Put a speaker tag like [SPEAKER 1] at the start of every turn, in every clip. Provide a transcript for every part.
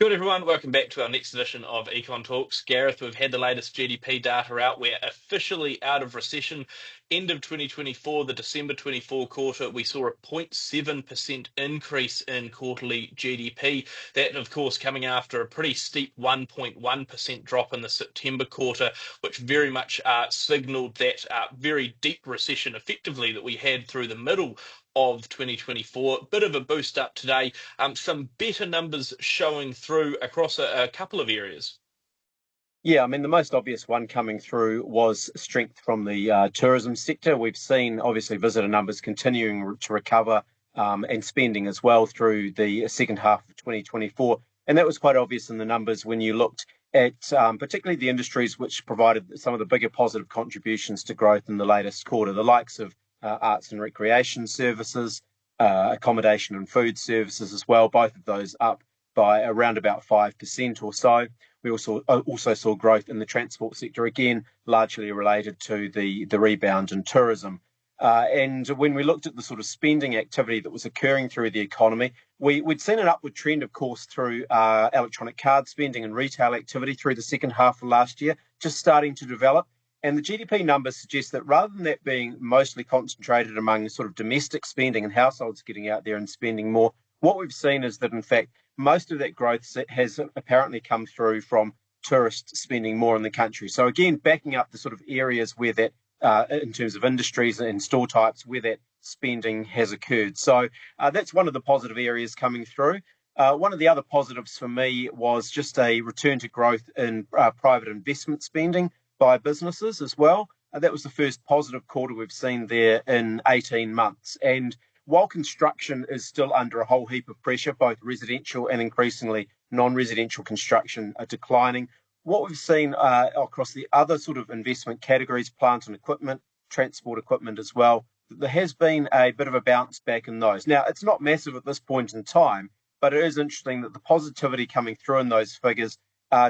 [SPEAKER 1] Good, everyone. Welcome back to our next edition of Econ Talks. Gareth, we've had the latest GDP data out. We're officially out of recession. End of 2024, the December 24 quarter, we saw a 0.7% increase in quarterly GDP. That, of course, coming after a pretty steep 1.1% drop in the September quarter, which very much signaled that very deep recession effectively that we had through the middle of 2024. Bit of a boost up today. Some better numbers showing through across a couple of areas.
[SPEAKER 2] Yeah, I mean, the most obvious one coming through was strength from the tourism sector. We've seen, obviously, visitor numbers continuing to recover and spending as well through the second half of 2024. And that was quite obvious in the numbers when you looked at particularly the industries which provided some of the bigger positive contributions to growth in the latest quarter, the likes of arts and recreation services, accommodation and food services as well, both of those up by around about 5% or so. We also saw growth in the transport sector, again, largely related to the rebound in tourism. And when we looked at the sort of spending activity that was occurring through the economy, we'd seen an upward trend, of course, through electronic card spending and retail activity through the second half of last year, just starting to develop. And the GDP numbers suggest that rather than that being mostly concentrated among sort of domestic spending and households getting out there and spending more, what we've seen is that, in fact, most of that growth has apparently come through from tourists spending more in the country. So again, backing up the sort of areas where that, in terms of industries and store types, where that spending has occurred. So that's one of the positive areas coming through. One of the other positives for me was just a return to growth in private investment spending by businesses as well. That was the first positive quarter we've seen there in 18 months. And while construction is still under a whole heap of pressure, both residential and increasingly non-residential construction are declining, what we've seen across the other sort of investment categories, plant and equipment, transport equipment as well, there has been a bit of a bounce back in those. Now, it's not massive at this point in time, but it is interesting that the positivity coming through in those figures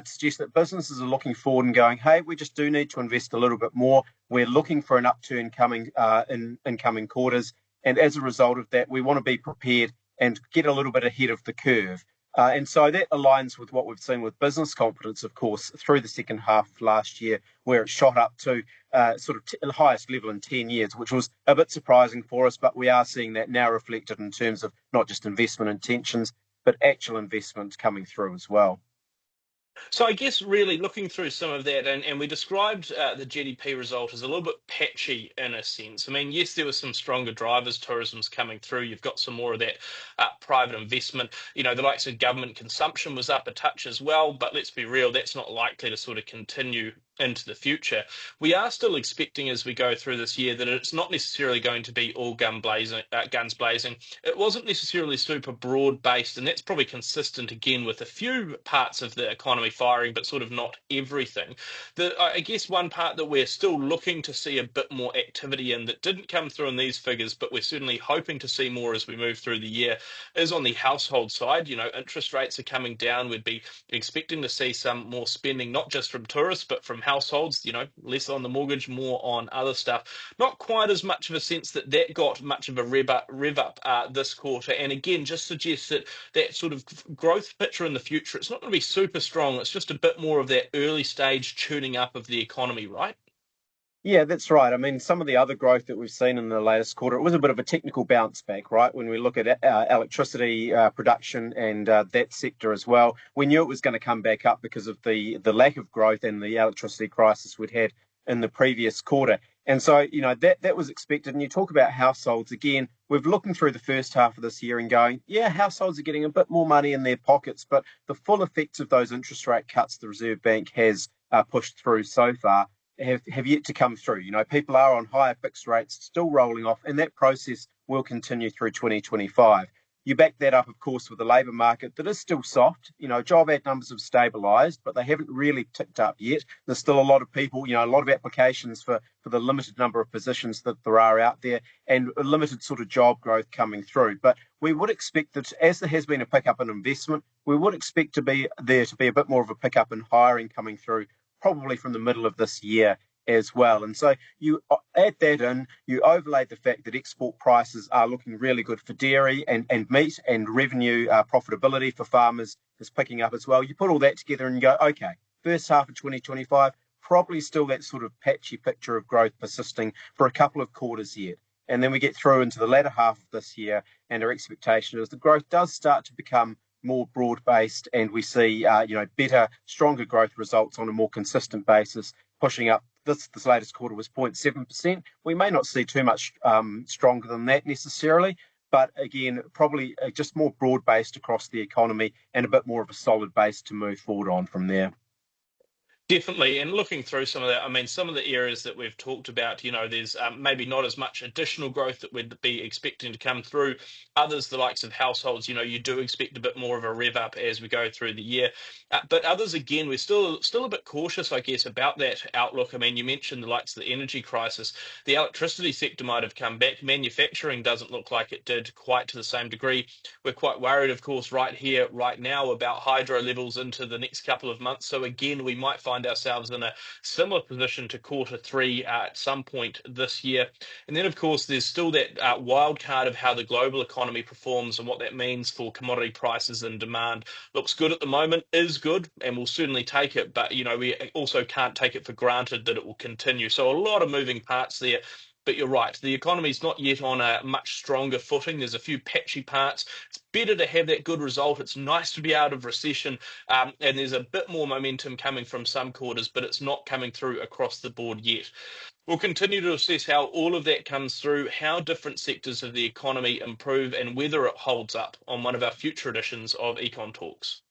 [SPEAKER 2] suggests that businesses are looking forward and going, hey, we just do need to invest a little bit more. We're looking for an upturn coming in coming quarters. And as a result of that, we want to be prepared and get a little bit ahead of the curve. And so that aligns with what we've seen with business confidence, of course, through the second half of last year, where it shot up to the highest level in 10 years, which was a bit surprising for us. But we are seeing that now reflected in terms of not just investment intentions, but actual investment coming through as well.
[SPEAKER 1] So I guess really looking through some of that, and we described the GDP result as a little bit patchy in a sense. I mean, yes, there were some stronger drivers, tourism's coming through. You've got some more of that private investment. You know, the likes of government consumption was up a touch as well, but let's be real, that's not likely to sort of continue into the future. We are still expecting as we go through this year that it's not necessarily going to be all guns blazing. It wasn't necessarily super broad based, and that's probably consistent again with a few parts of the economy firing, but sort of not everything. I guess one part that we're still looking to see a bit more activity in that didn't come through in these figures, but we're certainly hoping to see more as we move through the year, is on the household side. You know, interest rates are coming down. We'd be expecting to see some more spending, not just from tourists, but from households, you know, less on the mortgage, more on other stuff. Not quite as much of a sense that got much of a rev up this quarter. And again, just suggests that that sort of growth picture in the future, it's not going to be super strong. It's just a bit more of that early stage tuning up of the economy, right?
[SPEAKER 2] Yeah, that's right. I mean, some of the other growth that we've seen in the latest quarter, it was a bit of a technical bounce back, right? When we look at electricity production and that sector as well, we knew it was going to come back up because of the lack of growth and the electricity crisis we'd had in the previous quarter. And so, you know, that was expected. And you talk about households again, we're looking through the first half of this year and going, yeah, households are getting a bit more money in their pockets, but the full effects of those interest rate cuts the Reserve Bank has pushed through so far have yet to come through. You know, people are on higher fixed rates, still rolling off, and that process will continue through 2025. You back that up, of course, with the labour market that is still soft. You know, job ad numbers have stabilised, but they haven't really ticked up yet. There's still a lot of people, you know, a lot of applications for the limited number of positions that there are out there and a limited sort of job growth coming through. But we would expect that as there has been a pickup in investment, we would expect there to be a bit more of a pickup in hiring coming through probably from the middle of this year. as well. And so you add that in, you overlay the fact that export prices are looking really good for dairy and meat, and revenue profitability for farmers is picking up as well. You put all that together and you go, okay, first half of 2025, probably still that sort of patchy picture of growth persisting for a couple of quarters yet. And then we get through into the latter half of this year, and our expectation is the growth does start to become more broad-based, and we see better, stronger growth results on a more consistent basis, pushing up. This latest quarter was 0.7%. We may not see too much stronger than that necessarily, but again, probably just more broad-based across the economy and a bit more of a solid base to move forward on from there.
[SPEAKER 1] Definitely. And looking through some of that, I mean, some of the areas that we've talked about, there's maybe not as much additional growth that we'd be expecting to come through. Others, the likes of households, you do expect a bit more of a rev up as we go through the year. But others, again, we're still a bit cautious, I guess, about that outlook. I mean, you mentioned the likes of the energy crisis. The electricity sector might have come back. Manufacturing doesn't look like it did quite to the same degree. We're quite worried, of course, right here, right now, about hydro levels into the next couple of months. So again, we might find ourselves in a similar position to quarter three at some point this year. And then, of course, there's still that wild card of how the global economy performs and what that means for commodity prices and demand. Looks good at the moment, is good, and we'll certainly take it. But, we also can't take it for granted that it will continue. So a lot of moving parts there. But you're right, the economy's not yet on a much stronger footing. There's a few patchy parts. It's better to have that good result. It's nice to be out of recession, and there's a bit more momentum coming from some quarters, but it's not coming through across the board yet. We'll continue to assess how all of that comes through, how different sectors of the economy improve, and whether it holds up on one of our future editions of Econ Talks.